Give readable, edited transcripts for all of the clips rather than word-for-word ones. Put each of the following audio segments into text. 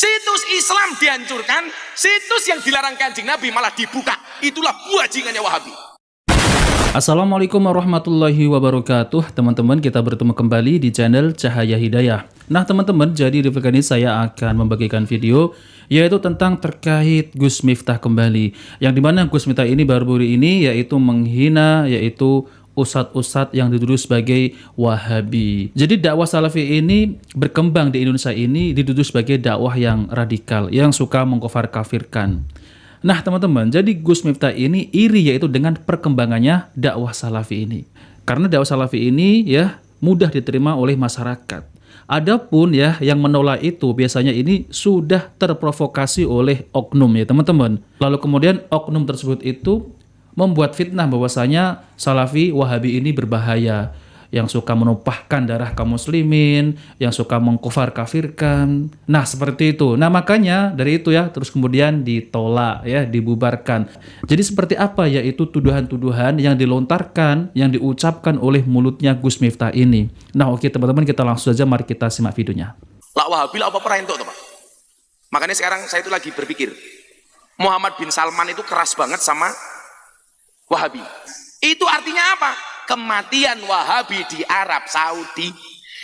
Situs Islam dihancurkan, situs yang dilarang Kanjeng Nabi malah dibuka. Itulah bajingannya Wahabi. Assalamualaikum warahmatullahi wabarakatuh. Teman-teman, kita bertemu kembali di channel Cahaya Hidayah. Nah teman-teman, jadi di video ini saya akan membagikan video yaitu tentang terkait Gus Miftah kembali, yang dimana Gus Miftah ini baru-baru ini yaitu menghina yaitu ustadz-ustadz yang dituduh sebagai Wahabi. Jadi dakwah Salafi ini berkembang di Indonesia ini dituduh sebagai dakwah yang radikal, yang suka mengkafir-kafirkan. Nah teman-teman, jadi Gus Miftah ini iri yaitu dengan perkembangannya dakwah Salafi ini. Karena dakwah Salafi ini ya mudah diterima oleh masyarakat. Adapun ya yang menolak itu biasanya ini sudah terprovokasi oleh oknum ya teman-teman. Lalu kemudian oknum tersebut itu membuat fitnah bahwasanya Salafi Wahabi ini berbahaya, yang suka menumpahkan darah kaum muslimin, yang suka mengkafir-kafirkan. Nah, seperti itu. Nah, makanya dari itu ya terus kemudian ditolak ya, dibubarkan. Jadi seperti apa yaitu tuduhan-tuduhan yang dilontarkan, yang diucapkan oleh mulutnya Gus Miftah ini. Nah, oke teman-teman, kita langsung saja mari kita simak videonya. Lah Wahabi lah apa peraintok tuh, Pak? Makanya sekarang saya itu lagi berpikir, Muhammad bin Salman itu keras banget sama Wahabi. Itu artinya apa? Kematian Wahabi di Arab Saudi.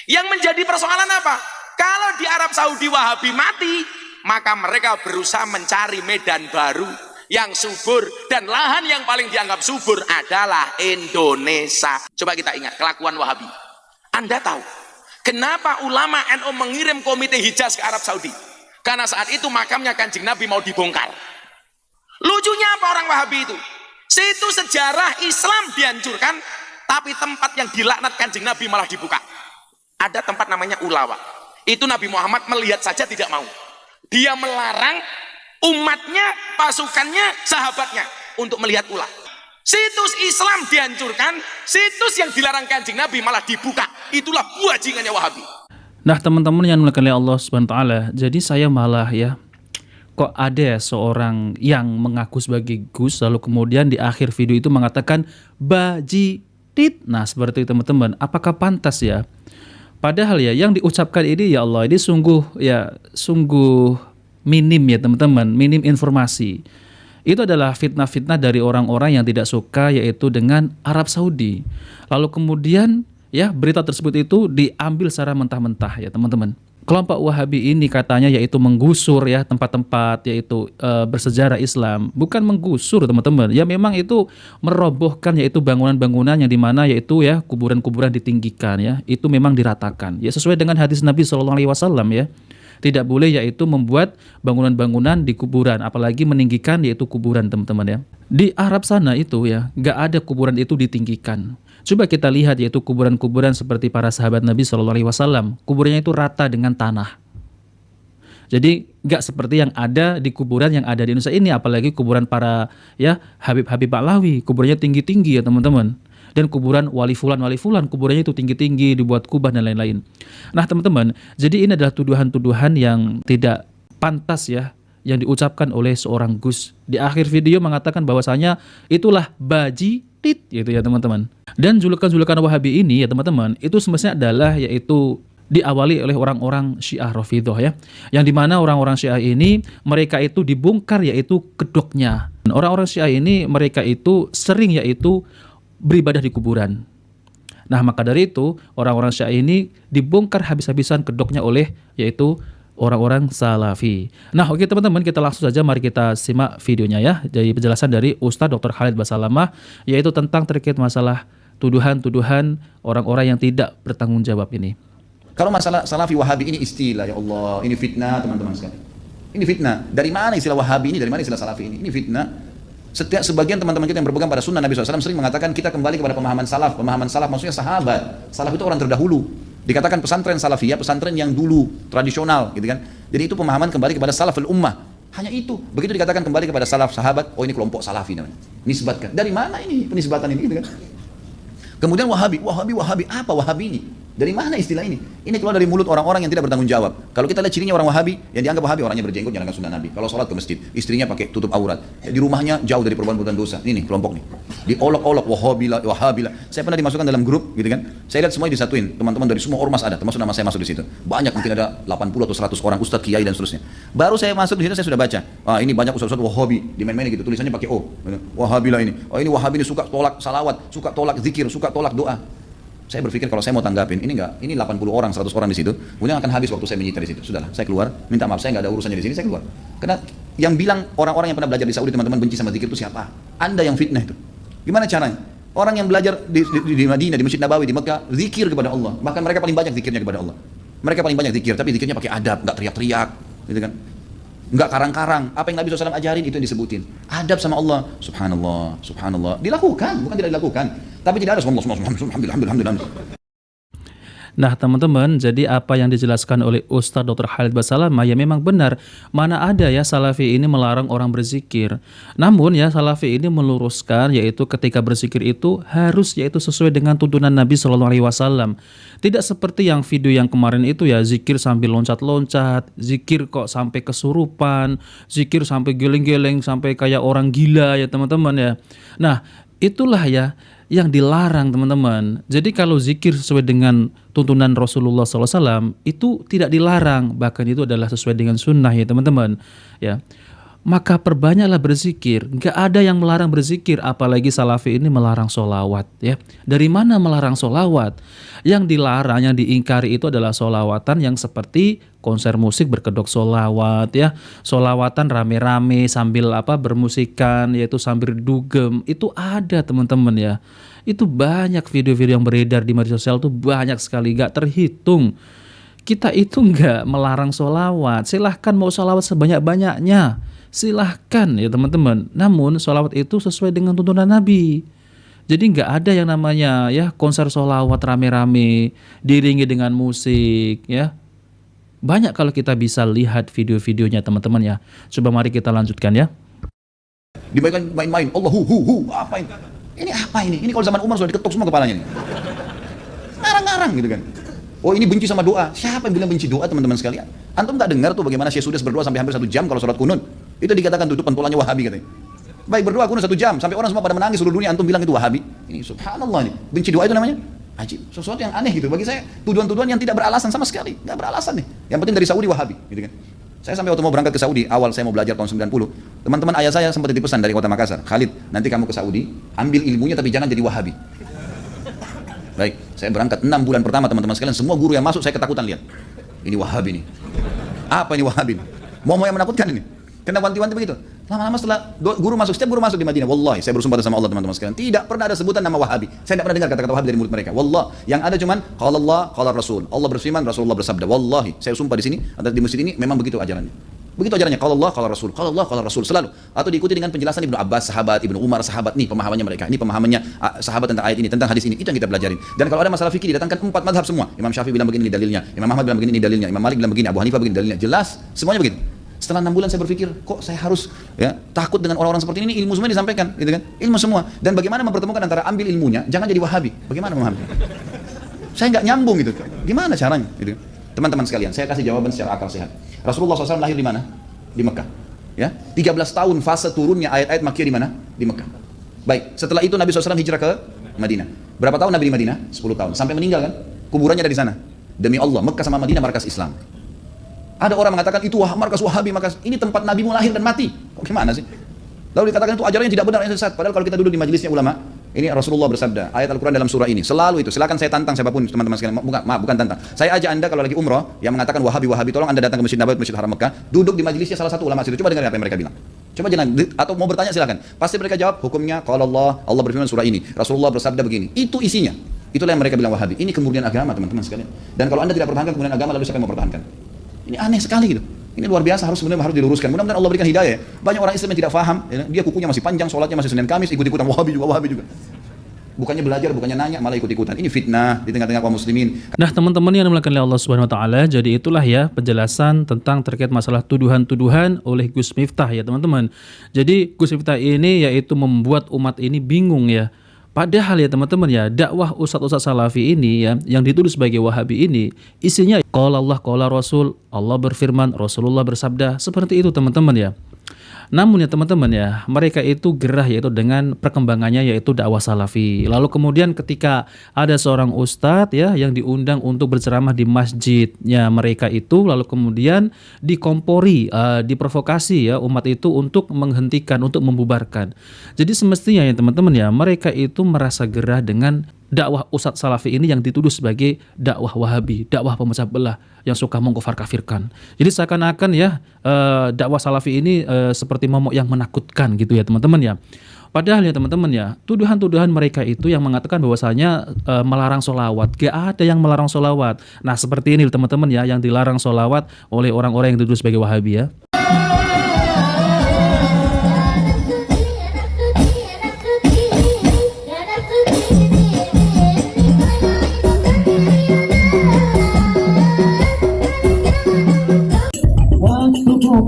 Yang menjadi persoalan apa? Kalau di Arab Saudi Wahabi mati, maka mereka berusaha mencari medan baru yang subur, dan lahan yang paling dianggap subur adalah Indonesia. Coba kita ingat kelakuan Wahabi. Anda tahu kenapa ulama NU mengirim komite Hijaz ke Arab Saudi? Karena saat itu makamnya Kanjeng Nabi mau dibongkar. Lucunya apa orang Wahabi itu? Situ sejarah Islam dihancurkan, tapi tempat yang dilaknat Kanjeng Nabi malah dibuka. Ada tempat namanya Ulawa. Itu Nabi Muhammad melihat saja tidak mau. Dia melarang umatnya, pasukannya, sahabatnya untuk melihat ulah. Situs Islam dihancurkan, situs yang dilarang Kanjeng Nabi malah dibuka. Itulah bajingannya Wahabi. Nah teman-teman yang dimuliakan oleh Allah Subhanahu wa taala, jadi saya malah ya, kok ada seorang yang mengaku sebagai Gus lalu kemudian di akhir video itu mengatakan bajitit. Nah seperti itu teman-teman, apakah pantas ya? Padahal ya yang diucapkan ini ya Allah, ini sungguh minim ya teman-teman, minim informasi. Itu adalah fitnah-fitnah dari orang-orang yang tidak suka yaitu dengan Arab Saudi. Lalu kemudian ya berita tersebut itu diambil secara mentah-mentah ya teman-teman. Kelompok Wahabi ini katanya yaitu menggusur ya tempat-tempat yaitu bersejarah Islam. Bukan menggusur teman-teman, ya memang itu merobohkan yaitu bangunan-bangunan yang dimana yaitu ya kuburan-kuburan ditinggikan ya. Itu memang diratakan ya sesuai dengan hadis Nabi SAW ya. Tidak boleh yaitu membuat bangunan-bangunan di kuburan, apalagi meninggikan yaitu kuburan teman-teman ya. Di Arab sana itu ya gak ada kuburan itu ditinggikan. Coba kita lihat yaitu kuburan-kuburan seperti para sahabat Nabi SAW. Kuburannya itu rata dengan tanah. Jadi nggak seperti yang ada di kuburan yang ada di Indonesia ini, apalagi kuburan para ya Habib-Habib Ba'lawi. Kuburannya tinggi-tinggi ya teman-teman. Dan kuburan wali fulan kuburannya itu tinggi-tinggi, dibuat kubah dan lain-lain. Nah teman-teman, jadi ini adalah tuduhan-tuduhan yang tidak pantas ya, yang diucapkan oleh seorang Gus. Di akhir video mengatakan bahwasanya itulah bajitit gitu ya teman-teman. Dan julukan-julukan Wahabi ini ya teman-teman, itu semestinya adalah yaitu diawali oleh orang-orang Syiah Rafidhah ya. Yang dimana orang-orang Syiah ini mereka itu dibongkar yaitu kedoknya. Orang-orang Syiah ini mereka itu sering yaitu beribadah di kuburan. Nah maka dari itu orang-orang Syiah ini dibongkar habis-habisan kedoknya oleh yaitu orang-orang Salafi. Nah oke teman-teman, kita langsung saja mari kita simak videonya ya. Jadi penjelasan dari Ustadz Dr. Khalid Basalamah yaitu tentang terkait masalah tuduhan-tuduhan orang-orang yang tidak bertanggung jawab ini. Kalau masalah Salafi Wahabi ini istilah, ya Allah, ini fitnah teman-teman sekalian. Ini fitnah. Dari mana istilah Wahabi ini? Dari mana istilah Salafi ini? Ini fitnah. Setiap sebagian teman-teman kita yang berpegang pada sunnah Nabi SAW sering mengatakan kita kembali kepada pemahaman salaf. Pemahaman salaf maksudnya sahabat. Salaf itu orang terdahulu. Dikatakan pesantren salafiyah, pesantren yang dulu tradisional, gitu kan? Jadi itu pemahaman kembali kepada salaful ummah. Hanya itu. Begitu dikatakan kembali kepada salaf sahabat, oh ini kelompok salafi namanya. Nisbatkan. Dari mana ini penisbatan ini, gitu kan? Kemudian Wahabi, apa Wahabi ini? Dari mana istilah ini? Ini keluar dari mulut orang-orang yang tidak bertanggung jawab. Kalau kita lihat cirinya orang Wahabi, yang dianggap Wahabi orangnya berjenggot, jalankan sunnah Nabi. Kalau sholat ke masjid, istrinya pakai tutup aurat. Di rumahnya jauh dari perbuatan dosa. Ini nih kelompok nih. Diolok-olok Wahabila, Wahabila. Saya pernah dimasukkan dalam grup, gitu kan? Saya lihat semuanya disatuin. Teman-teman dari semua ormas ada, termasuk nama saya masuk di situ. Banyak, mungkin ada 80 atau 100 orang ustadz, kiai dan seterusnya. Baru saya masuk di situ saya sudah baca. Ah, ini banyak ustadz Wahabi di main-main gitu. Tulisannya pakai O. Wahabila ini. Oh, ini Wahabi ini suka tolak salawat, suka tolak zikir, suka tolak doa. Saya berpikir kalau saya mau tanggapin, ini 80 orang, 100 orang di situ, kemudian akan habis waktu saya menyita di situ. Sudahlah, saya keluar, minta maaf, saya nggak ada urusannya di sini, saya keluar. Karena yang bilang orang-orang yang pernah belajar di Saudi, teman-teman benci sama zikir itu siapa? Anda yang fitnah itu. Gimana caranya? Orang yang belajar di Madinah, di Masjid Nabawi, di Mekah, zikir kepada Allah. Bahkan mereka paling banyak zikirnya kepada Allah. Mereka paling banyak zikir, tapi zikirnya pakai adab, nggak teriak-teriak, gitu kan? Nggak karang-karang. Apa yang Nabi SAW ajarin itu yang disebutin. Adab sama Allah. Subhanallah, subhanallah. Dilakukan, bukan tidak dilakukan. Tapi tidak ada alhamdulillah. Nah teman-teman, jadi apa yang dijelaskan oleh Ustadz Dr. Khalid Basalamah ya memang benar. Mana ada ya Salafi ini melarang orang berzikir. Namun ya Salafi ini meluruskan yaitu ketika berzikir itu harus yaitu sesuai dengan tuntunan Nabi SAW. Tidak seperti yang video yang kemarin itu ya, zikir sambil loncat-loncat, zikir kok sampai kesurupan, zikir sampai geleng-geleng, sampai kayak orang gila ya teman-teman ya. Nah itulah ya yang dilarang teman-teman. Jadi kalau zikir sesuai dengan tuntunan Rasulullah SAW itu tidak dilarang, bahkan itu adalah sesuai dengan sunnah ya teman-teman. Ya, maka perbanyaklah berzikir. Nggak ada yang melarang berzikir, apalagi Salafi ini melarang solawat. Ya, dari mana melarang solawat? Yang dilarang, yang diingkari itu adalah solawatan yang seperti konser musik berkedok solawat ya, solawatan rame-rame sambil bermusikan, yaitu sambil dugem, itu ada teman-teman ya. Itu banyak video-video yang beredar di media sosial tuh banyak sekali, gak terhitung. Kita itu gak melarang solawat, silahkan mau solawat sebanyak-banyaknya, silahkan ya teman-teman. Namun solawat itu sesuai dengan tuntunan Nabi. Jadi nggak ada yang namanya ya konser solawat rame-rame diiringi dengan musik ya. Banyak kalau kita bisa lihat video-videonya teman-teman ya. Coba mari kita lanjutkan ya. Dibaikkan main-main, Allahu apa ini? Ini apa ini? Ini kalau zaman Umar sudah diketuk semua kepalanya nih. Ngarang-ngarang gitu kan. Oh ini benci sama doa. Siapa yang bilang benci doa teman-teman sekalian? Antum nggak dengar tuh bagaimana Syekh Sudes berdoa sampai hampir 1 jam kalau sholat kunut? Itu dikatakan tutup pentolannya Wahabi katanya. Baik berdoa kunut 1 jam sampai orang semua pada menangis seluruh dunia, antum bilang itu Wahabi. Ini subhanallah nih. Benci doa itu namanya ajib. Sesuatu yang aneh gitu bagi saya. Tuduhan-tuduhan yang tidak beralasan sama sekali. Nggak beralasan nih. Yang penting dari Saudi Wahabi gitu kan. Saya sampai waktu mau berangkat ke Saudi, awal saya mau belajar tahun 90. Teman-teman ayah saya sempat dipesan dari kota Makassar, Khalid, nanti kamu ke Saudi, ambil ilmunya tapi jangan jadi Wahabi. Baik, saya berangkat 6 bulan pertama teman-teman sekalian, semua guru yang masuk saya ketakutan lihat. Ini Wahabi nih. Apa ini Wahabi nih? Mau yang menakutkan ini. Kena wanti-wanti begitu. Lama-lama setelah guru masuk, setiap guru masuk di Madinah, wallahi saya bersumpah sama Allah teman-teman sekalian, tidak pernah ada sebutan nama Wahabi. Saya tidak pernah dengar kata-kata Wahabi dari mulut mereka. Wallah, yang ada cuman qala Allah, qala Rasul. Allah berfirman, Rasulullah bersabda. Wallahi, saya sumpah di sini atau di masjid ini memang begitu ajarannya. Begitu ajarannya, qala Allah, qala Rasul, qala Allah, qala Rasul selalu. Atau diikuti dengan penjelasan Ibnu Abbas, sahabat, Ibnu Umar, sahabat. Nih pemahamannya mereka. Ini pemahamannya sahabat tentang ayat ini, tentang hadis ini. Itu yang kita pelajarin. Dan kalau ada masalah fikih didatangkan 4 mazhab semua. Imam Syafi'i bilang begini dalilnya, Imam Ahmad bilang begini dalilnya, Imam Malik bilang begini, Abu Hanifah begini dalilnya. Jelas, semuanya begitu. Setelah 6 bulan saya berpikir, kok saya harus ya takut dengan orang-orang seperti ini? Ilmu semua disampaikan, gitu kan? Ilmu semua. Dan bagaimana mempertemukan antara ambil ilmunya, jangan jadi Wahabi. Bagaimana memahami? Saya nggak nyambung gitu. Gimana caranya? Gitu. Teman-teman sekalian, saya kasih jawaban secara akal sehat. Rasulullah SAW lahir di mana? Di Mekah. Ya, 13 tahun fase turunnya ayat-ayat Makkiyah di mana? Di Mekah. Baik, setelah itu Nabi SAW hijrah ke Madinah. Berapa tahun Nabi di Madinah? 10 tahun. Sampai meninggal kan? Kuburannya ada di sana. Demi Allah, Mekah sama Madinah markas Islam. Ada orang mengatakan itu markas Wahabi, markas ini tempat Nabi mu lahir dan mati. Gimana sih? Lalu dikatakan itu ajarannya tidak benar, yang sesat. Padahal kalau kita duduk di majelisnya ulama, ini Rasulullah bersabda, ayat Al-Quran dalam surah ini, selalu itu. Silakan saya tantang siapapun teman-teman sekalian. Bukan tantang. Saya ajak Anda kalau lagi umroh yang mengatakan Wahabi, tolong Anda datang ke Masjid Nabawi, Masjid Haram Mekah, duduk di majelisnya salah satu ulama situ. Coba dengar apa yang mereka bilang. Coba jangan, atau mau bertanya silakan. Pasti mereka jawab hukumnya kalau Allah berfirman surah ini, Rasulullah bersabda begini. Itu isinya. Itulah yang mereka bilang Wahabi. Ini kemurnian agama teman-teman sekalian. Dan kalau Anda tidak pertahankan kemurnian agama, lalu siapa yang mau pertahankan? Ini aneh sekali gitu. Ini luar biasa, harus diluruskan. Mudah-mudahan Allah berikan hidayah. Banyak orang Islam yang tidak faham, ya, dia kukunya masih panjang, sholatnya masih Senin Kamis, ikut-ikutan Wahabi juga. Bukannya belajar, bukannya nanya, malah ikut-ikutan. Ini fitnah di tengah-tengah kaum muslimin. Nah, teman-teman yang dimuliakan oleh Allah Subhanahu wa taala, jadi itulah ya penjelasan tentang terkait masalah tuduhan-tuduhan oleh Gus Miftah ya, teman-teman. Jadi Gus Miftah ini yaitu membuat umat ini bingung ya. Padahal ya teman-teman ya, dakwah ustadz-ustadz salafi ini ya, yang dituduh sebagai wahabi ini, isinya qala Allah, qala Rasul, Allah berfirman, Rasulullah bersabda, seperti itu teman-teman ya. Namun ya teman-teman ya, mereka itu gerah yaitu dengan perkembangannya yaitu dakwah salafi. Lalu kemudian ketika ada seorang ustadz ya yang diundang untuk berceramah di masjidnya mereka itu, lalu kemudian dikompori, diprovokasi ya umat itu untuk menghentikan, untuk membubarkan. Jadi semestinya ya teman-teman ya, mereka itu merasa gerah dengan dakwah ustadz salafi ini yang dituduh sebagai dakwah wahabi, dakwah pemecah belah yang suka mengkufar kafirkan. Jadi seakan-akan ya dakwah salafi ini seperti momok yang menakutkan gitu ya teman-teman ya. Padahal ya teman-teman ya, tuduhan-tuduhan mereka itu yang mengatakan bahwasanya melarang solawat. Gak ada yang melarang solawat. Nah seperti ini teman-teman ya, yang dilarang solawat oleh orang-orang yang dituduh sebagai wahabi ya.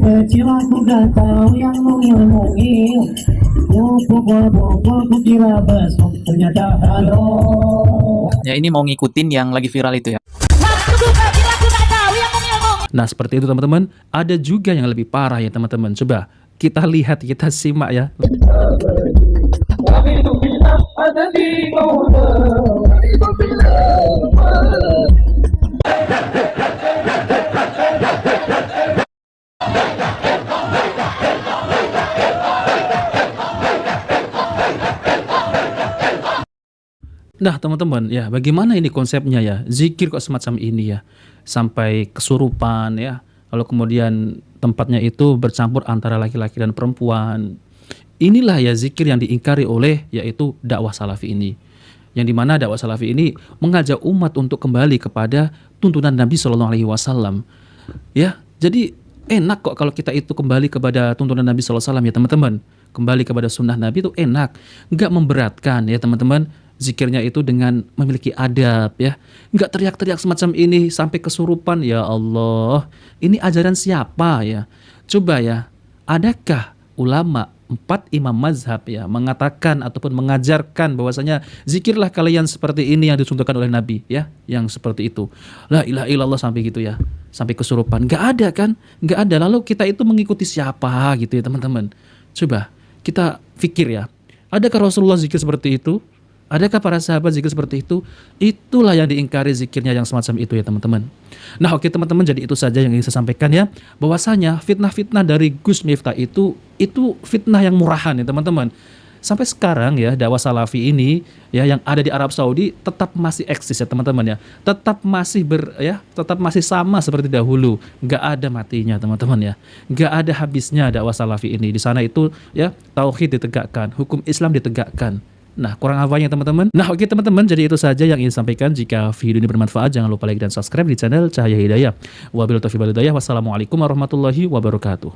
Kecil aku gak tahu yang mungil-mungil. Pukul-pukul ku kira besok, ternyata halo. Ya ini mau ngikutin yang lagi viral itu ya. Nah seperti itu teman-teman. Ada juga yang lebih parah ya teman-teman. Coba kita lihat, kita simak ya. Nah teman-teman ya, bagaimana ini konsepnya ya, zikir kok semacam ini ya, sampai kesurupan ya, lalu kemudian tempatnya itu bercampur antara laki-laki dan perempuan. Inilah ya zikir yang diingkari oleh yaitu dakwah salafi ini, yang dimana dakwah salafi ini mengajak umat untuk kembali kepada tuntunan Nabi Shallallahu Alaihi Wasallam ya. Jadi enak kok kalau kita itu kembali kepada tuntunan Nabi Shallallahu Alaihi Wasallam ya teman-teman, kembali kepada sunnah Nabi itu enak, nggak memberatkan ya teman-teman. Zikirnya itu dengan memiliki adab ya, nggak teriak-teriak semacam ini sampai kesurupan. Ya Allah, ini ajaran siapa ya? Coba ya, adakah ulama 4 imam mazhab ya mengatakan ataupun mengajarkan bahwasanya zikirlah kalian seperti ini yang dicontohkan oleh Nabi ya, yang seperti itu, la ilaha illallah sampai gitu ya, sampai kesurupan? Nggak ada kan? Nggak ada. Lalu kita itu mengikuti siapa gitu ya teman-teman? Coba kita pikir ya, adakah Rasulullah zikir seperti itu? Adakah para sahabat zikir seperti itu? Itulah yang diingkari zikirnya yang semacam itu ya teman-teman. Nah oke teman-teman, jadi itu saja yang ingin saya sampaikan ya. Bahwasanya fitnah-fitnah dari Gus Miftah itu fitnah yang murahan ya teman-teman. Sampai sekarang ya dakwah salafi ini ya yang ada di Arab Saudi tetap masih eksis ya teman-teman ya. Tetap masih sama seperti dahulu. Nggak ada matinya teman-teman ya. Nggak ada habisnya dakwah salafi ini. Di sana itu ya tauhid ditegakkan, hukum Islam ditegakkan. Nah, kurang apanya teman-teman? Nah, oke teman-teman, jadi itu saja yang ingin sampaikan. Jika video ini bermanfaat, jangan lupa like dan subscribe di channel Cahaya Hidayah. Wabillahi taufiq wal hidayah. Wassalamualaikum warahmatullahi wabarakatuh.